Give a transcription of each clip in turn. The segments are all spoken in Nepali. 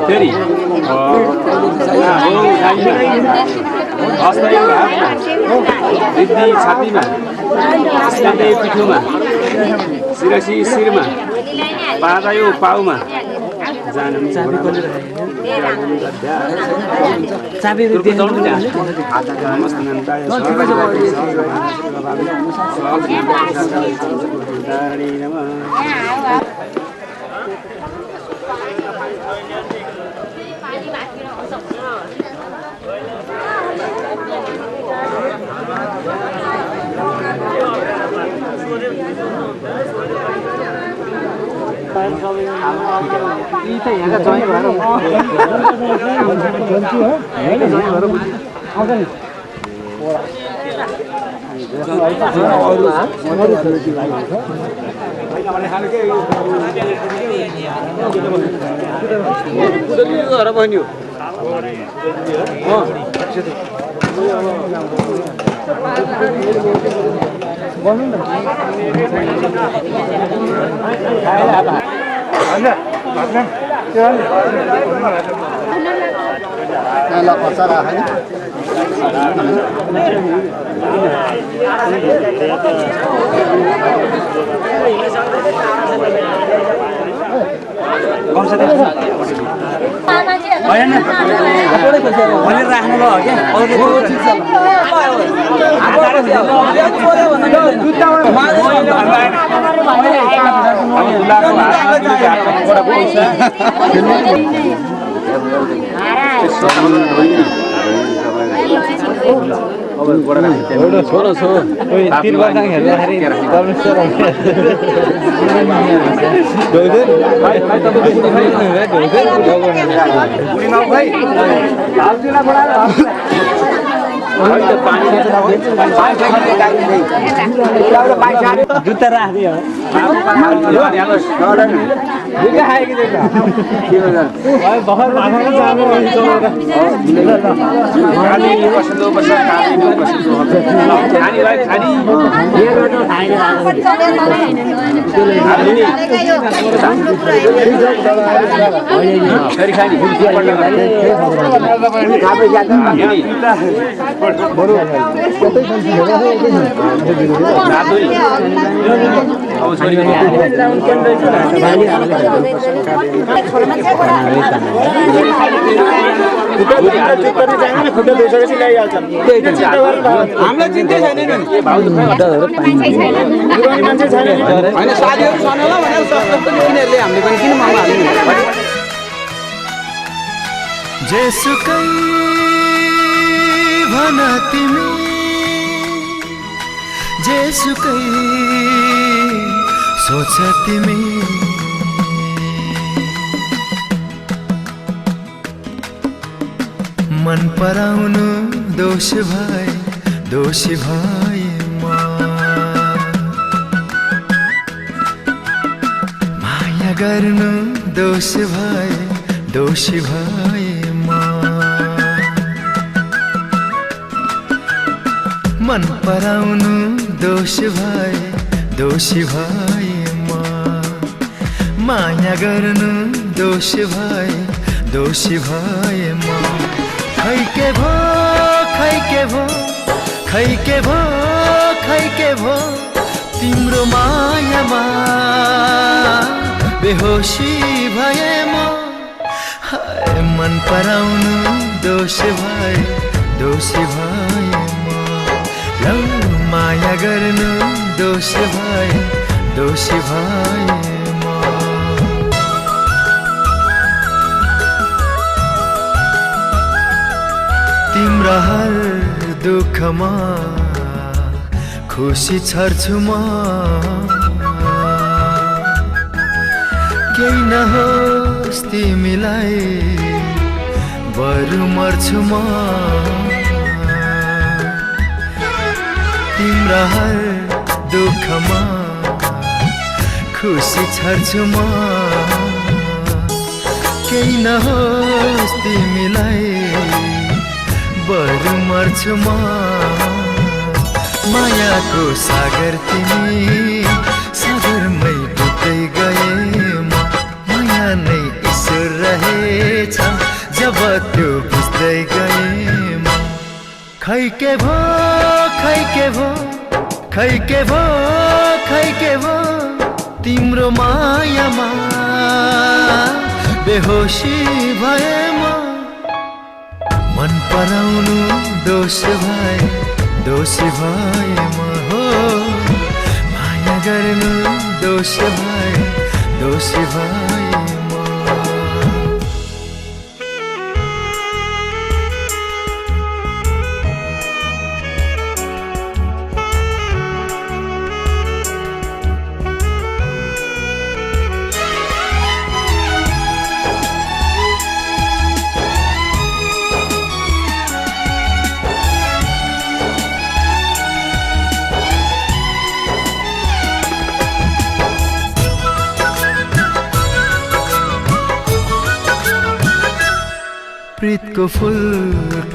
फेरि वृद्धि छातीमा पिठोमा सिरसी शिरमा पादायो पाउमा चाबी जुत्ता राख्दियो हामीलाई चिन्ते छैन नि साथीहरू छैन होला भनेर किनेरले हामीले पनि किन माग्नु हाल्नु जेसुकै भन तिमी जेसुकै सोच तिमी मन पराउनु दोषी भए माया गर्नु दोषी भए मन पराउनु दोषी भए माया गर्नु दोषी भए खै के भो तिम्रो मायामा बेहोसी भए म मन पराउनु दोषी भए लौ माया गर्नु दोषी भए तिम्रो हर दुःखमा खुसी छर्छु म केही नहोस् तिमीलाई बरु मर्छु म तिम्रो हर दुःखमा खुसी छर्छु म केही नहोस् तिमीलाई बरु मर्छु म मायाको सागर तिमी सागरमै डुब्दै गए म माया नै ईश्वर रहेछ जब त्यो बुझ्दै गए म खै के भो खै के भो खै के भो खै के भो तिम्रो मायामा बेहोसी भए म मन पराउनु दोषी भए म हो माया गर्नु दोषी भए म प्रीतको फूल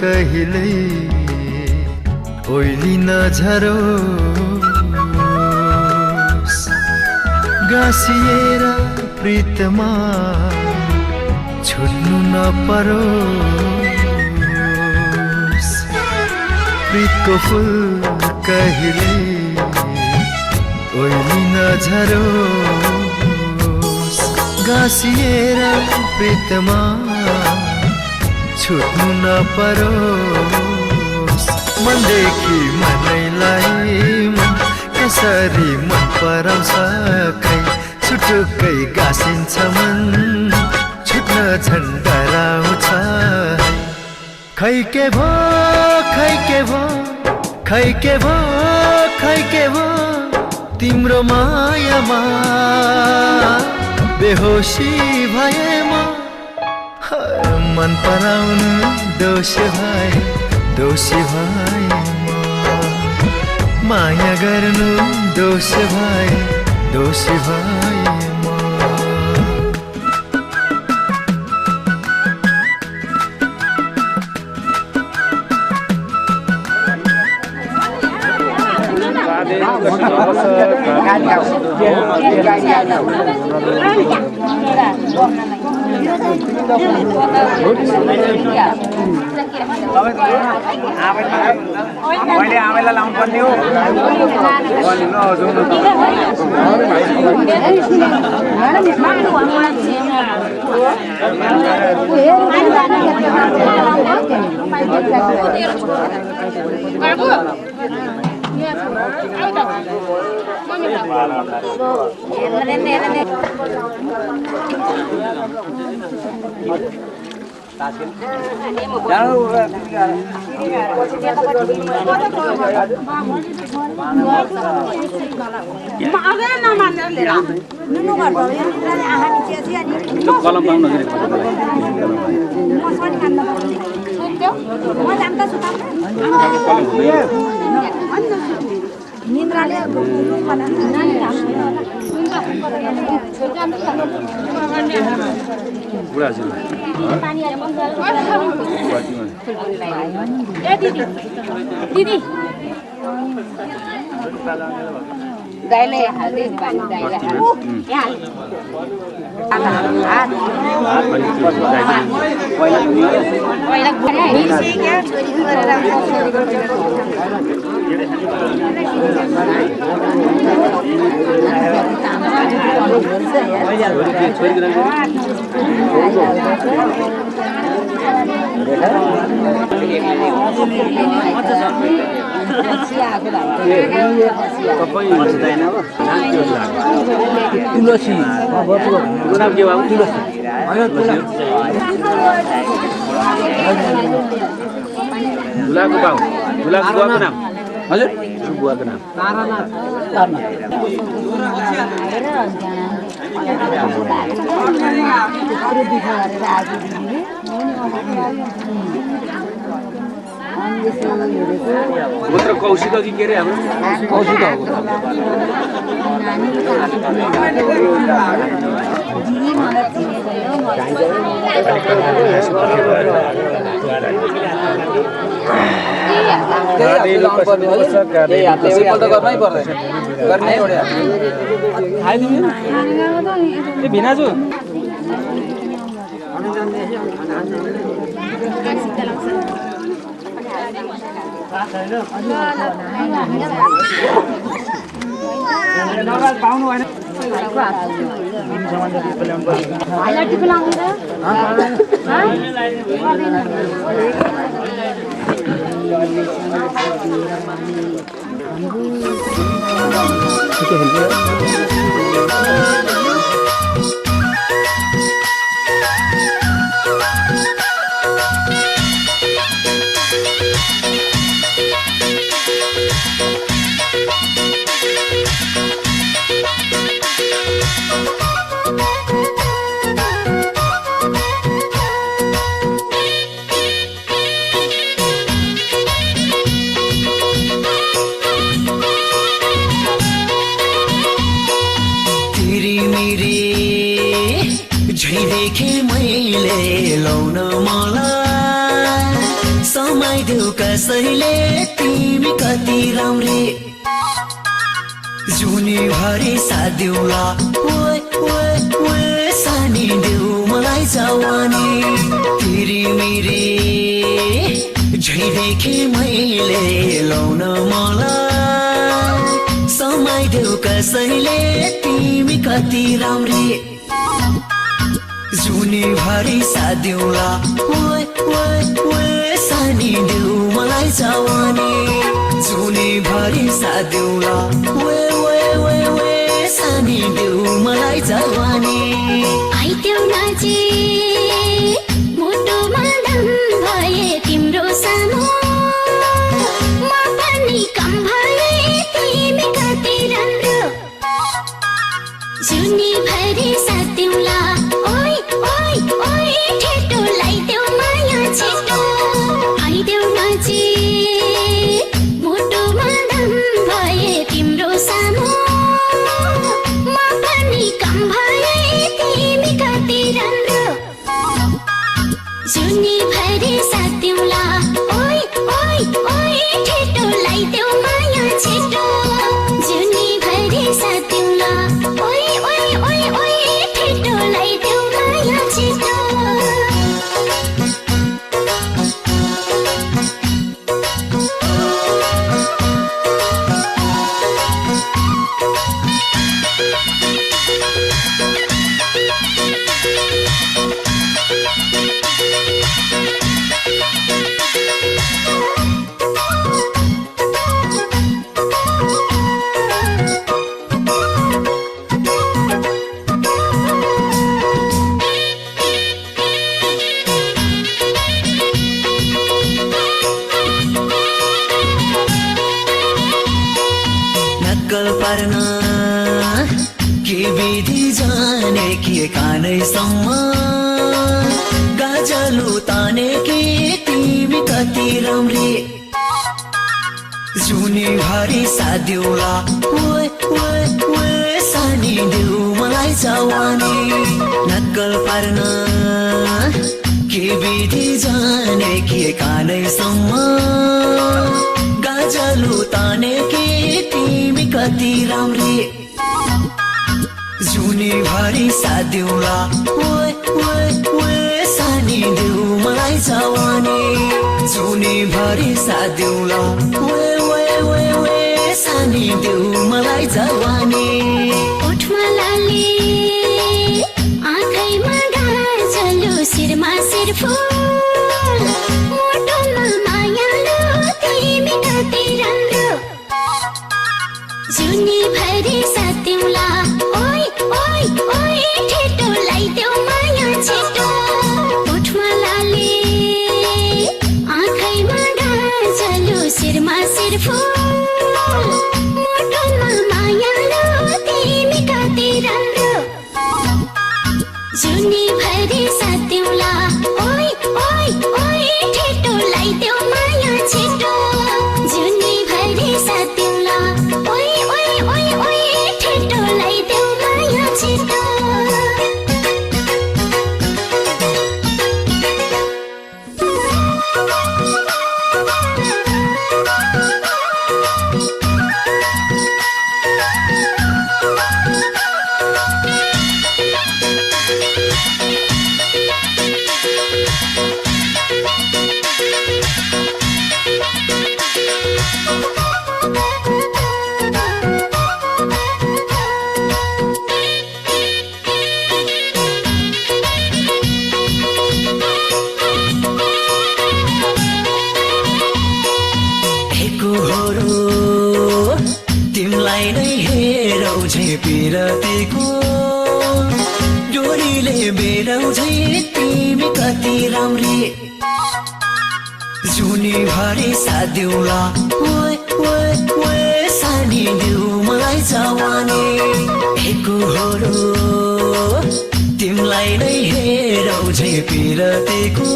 कहिल्यै ओइलिन झरोस् गाँसिएर प्रीतमा छुट्नु नपरोस् प्रीतको फूल कहिल्यै ओइलिन झरोस् गाँसिएर प्रीतमा छुट्नु नपरोस् मनदेखि मनैलाई मन कसरी मन पराउँछ खै छुटुक्कै गाँसिन्छ मन छुट्न झन् डराउँछ खै के भो खै के भो खै के भो खै के भो तिम्रो मायामा बेहोसी भए म मन पराउनु दोषी भए म माया गर्नु दोषी भए म मैले आमेला लाउनु पर्ने हो निन्द्राले दिदी गाईले हाल्दै पानी गाईले यहाँ तुलसी नाम के बाबू तुलसी बुलाको बाबु बुलाको बुवाको नाम हजुर बुवाको नाम तारानाथ गोत्र कौशिक कि के अरे हाम्रो कौशिक हो सिम्पल त गर्नै पर्दैन गर्नै पर्यो खाइदिनु ए भिनाजु पाउनु भएन देखे मैले लाउन मलाई समय देऊ कसैले तिमी कति राम्री जुनी भरि साथ देऊला ओए ओए ओए सानी देऊ मलाई जवानी तिरी मिरी झै देखे मैले लाउन मलाई समय देऊ कसैले तिमी कति राम्री जुनी भरि साथ देऊला ओए ओए ओए सानी देऊ मलाई जवानी जुनी भरि साथ देऊला ओए ओए ओए ओए सानी देऊ मलाई जवानी आइदेऊ नाचे मोटोमा दम भए तिम्रो सानो म पनि कम भए तिमी कति राम्रो जुनी भरि साथ देऊला ओइ ओइ ओइ ठेटो लाइदेऊ माया छिटो आइदेऊ नाचे मोटोमा दम भए तिम्रो सानो म पनि कम भए तिमी कति राम्रो जुनी भरि साथ देऊला ओइ ओइ ओइ ठेटो लाइदेऊ माया छिटो जुनी भरि साथ देऊला ओइ ओइ ओइ ओइ ठेटो लाइदेऊ माया छिटो नक्कल पर्न के विधि जाने के कानैसम्म गाजलु ताने के तिमी कति राम्री जुनी भरि साथ देऊला ओए ओए ओए सानी देऊ मलाई जवानी नक्कल पर्न के विधि जाने के कानैसम्म गाजलु ताने के तिमी कति राम्री जुनी भरि साथ देऊला ओए ओए ओए सानी देऊ मलाई जवानी जुनी भरि साथ देऊला ओए ओए ओए ओए सानी देऊ मलाई जवानी ओठमा लाली आँखैमा गाजलु शिरमा शिर फुल मोटोमा मायालु तिमी कति राम्रो जुनी भरि साथ देऊला ओइ ओइ ओइ ठेटो लाइदेऊ माया छिटो ओठमा लाली आँखैमा गाजलु शिरमा शिर फुल मोटोमा मायालु तिमी कति राम्रो जुनी भरि साथ देऊला ओइ ओइ ओइ ठेटो लाइदेऊ माया पिरतीको डोरीले बेराउँछै तिमी कति राम्री जुनी भरि साथ देउला ओए ओए ओए सानी देऊ मलाई जवानी एकहोरो तिमलाई नै हेराउँछै पिरतीको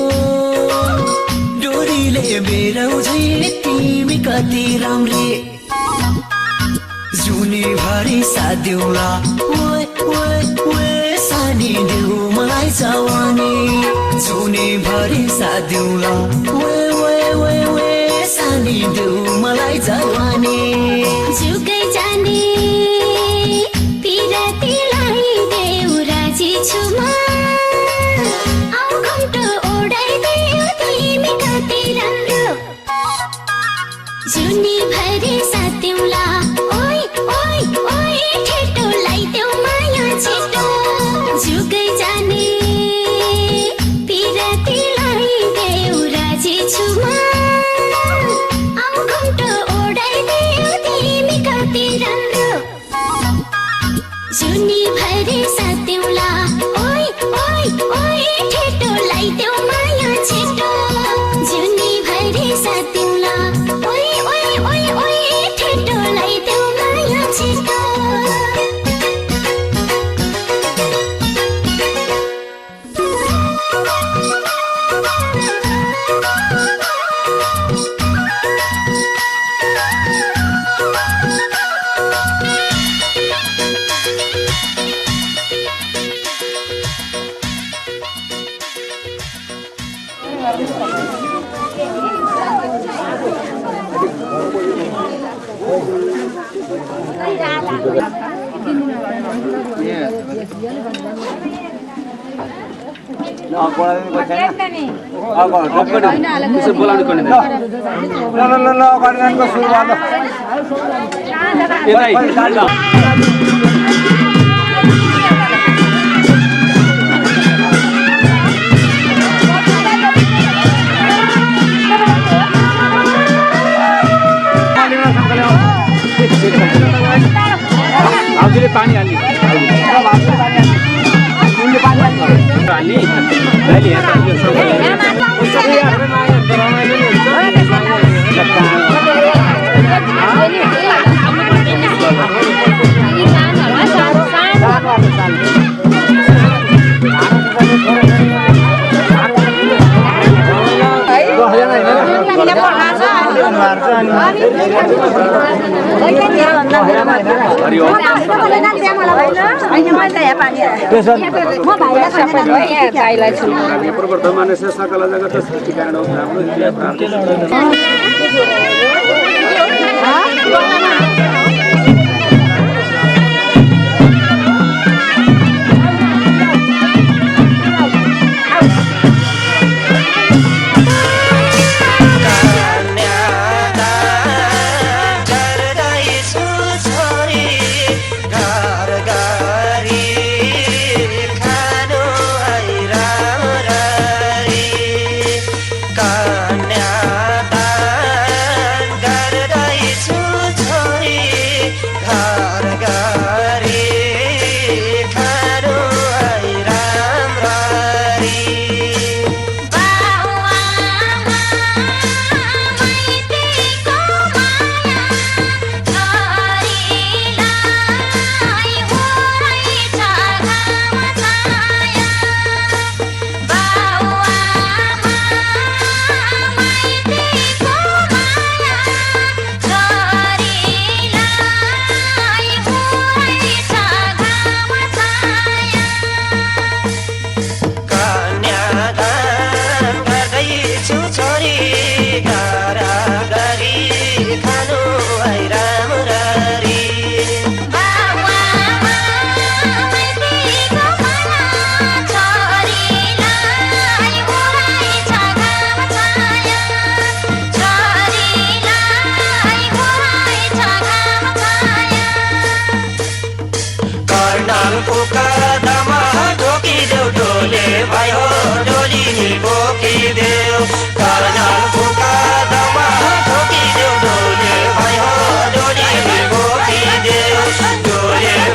डोरीले बेराउँछै तिमी कति राम्री जुनी भरि साथ देउला ओए ओए ओए सानी देऊ मलाई जवानी जुनी भरि साथ देउला ओए ओए ओए ओए सानी देऊ मलाई जवानी जुगै जाने पिरतीलाई देऊ राजी छु म आउ घन्टो ओडाइदेऊ तिमी कति राम्रो जुनी भरि साथ देउला ओइ ओइ ओइ ठेटो लाइदेऊ माया छिटो जुगै जाने पिरतीलाई देऊ राजी छु म आउ घन्टो ओडाइदेऊ तिमी कति राम्रो जुनी भरि साथ देउला ओइ ओइ ओइ ठेटो लाइदेऊ माया छिटो जुनी भरि साथ देउला ओइ ओइ ओइ ओइ ठेटो लाइदेऊ माया छिटो त्यसो बोलाउनु पर्ने हजुरले पानी हाल्ने प्रवर्तमान सकल जगत सृष्टि कारण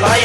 भाइ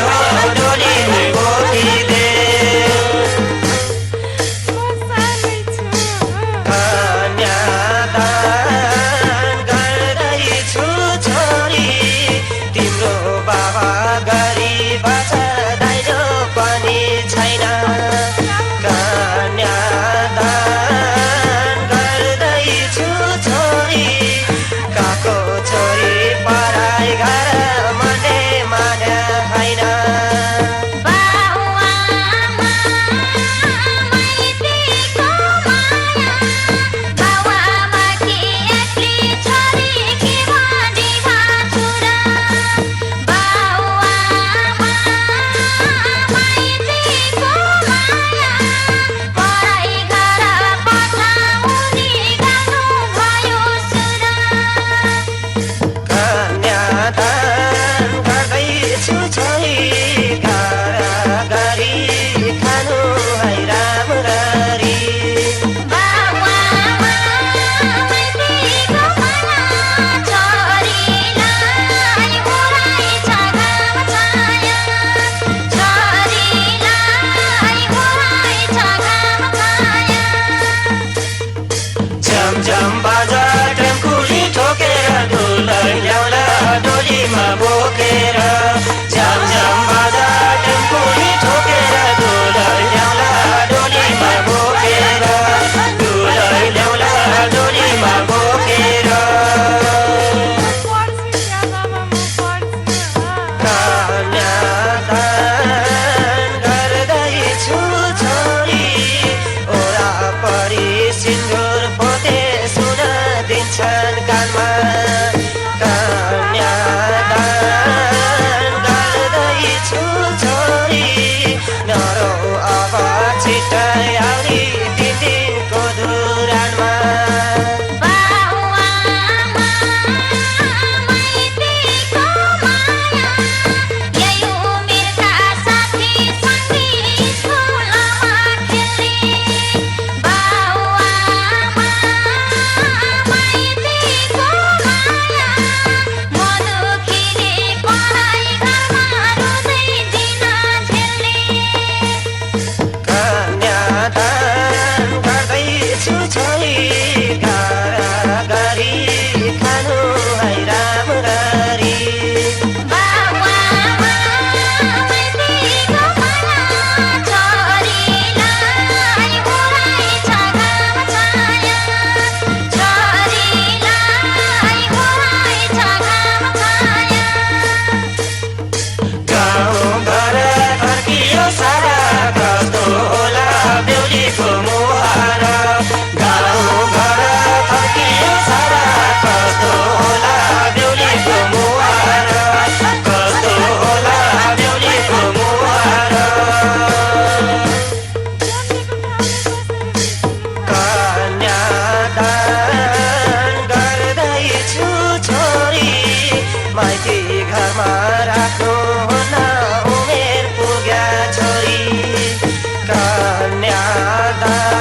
गर्दा